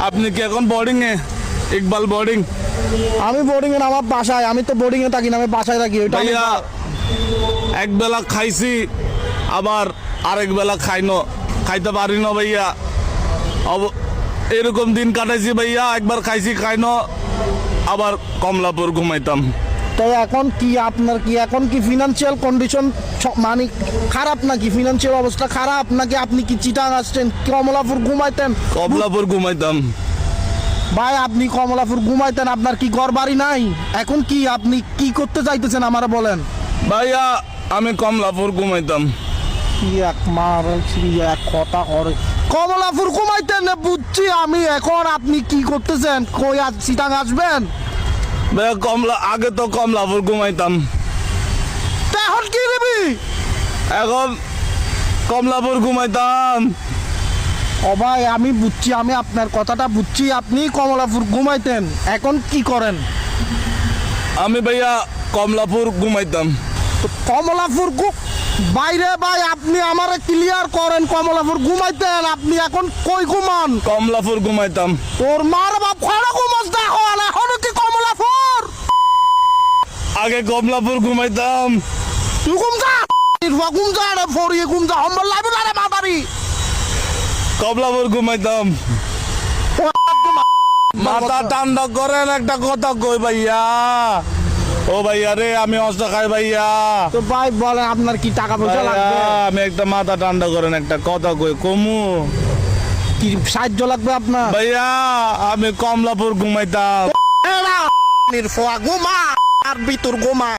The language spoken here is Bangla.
আপনি কি এখন বোর্ডিং এ? ইকবাল বোর্ডিং? আমি বোর্ডিং এ না, আমার বাসায়। আমি তো বোর্ডিং এ থাকি না, আমি বাসায় থাকি। ওইটা আমি- ভাইয়া এক বেলা খাইছি, আবার আরেক বেলা খাইতে পারি না ভাইয়া। এরকম দিন কাটাইছি ভাইয়া, একবার খাইছি খাইনো, আবার কমলাপুর ঘুমাইতাম। তো এখন কি আপনার কি এখন কি ফিনান্সিয়াল কন্ডিশন মানে খারাপ নাকি? ফিনান্সিয়াল অবস্থা খারাপ নাকি? আপনি কি চিটাং আসছেন, কমলাপুর ঘুমাইতেন? কমলাপুর ঘুমাইতাম ভাই আপনি কমলাপুর ঘুমাইতেন, আপনার কি ঘর বাড়ি নাই? এখন কি আপনি কি করতে চাইতেছেন আমারে বলেন? ভাইয়া, আমি কমলাপুর ঘুমাইতাম। কি এক মার কি এক কথা করে, কমলাপুর ঘুমাইতেন না বুঝছি আমি। এখন আপনি কি করতেছেন? কই আজ চিটাং আসবেন? ভাইয়া আগে তো কমলাপুর ঘুমাইতাম, তা এখন কি নিবি? এখন কমলাপুর ঘুমাইতাম। ও ভাই আমি বুঝছি, আমি আপনার কথাটা বুঝছি। আপনি কমলাপুর ঘুমাইতেন, এখন কি করেন? আমি ভাইয়া কমলাপুর ঘুমাইতাম। তো কমলাপুর বাইরে ভাই আপনি আমারে ক্লিয়ার করেন। কমলাপুর ঘুমাইতেন, আপনি এখন কই ঘুমান? কমলাপুর ঘুমাইতাম। তোর মার বাপ খড় ঘুমাস দেখো, এখনো কি কমলাপুর? আগে কমলাপুর ঘুমাইতাম। তুই ঘুমজা ঘুমজা রে ফরিয়ে ঘুমজা হম্বল লাইব না রে মাদারি। কমলাপুর ঘুমাইতাম। মাথা ঠান্ডা করেন, একটা কথা কই ভাইয়া। ও ভাইয়া রে, আমি অস্ত্র খাই ভাইয়া। তো ভাই বলেন আপনার কি টাকা পয়সা লাগবে? ভাইয়া, আমি একটা মাথা ঠান্ডা করেন, একটা কথা কই কমু। কি সাহায্য লাগবে আপনার? ভাইয়া, আমি কমলাপুর ঘুমাইতাম। ঘুমা আর ভিতর ঘুমা।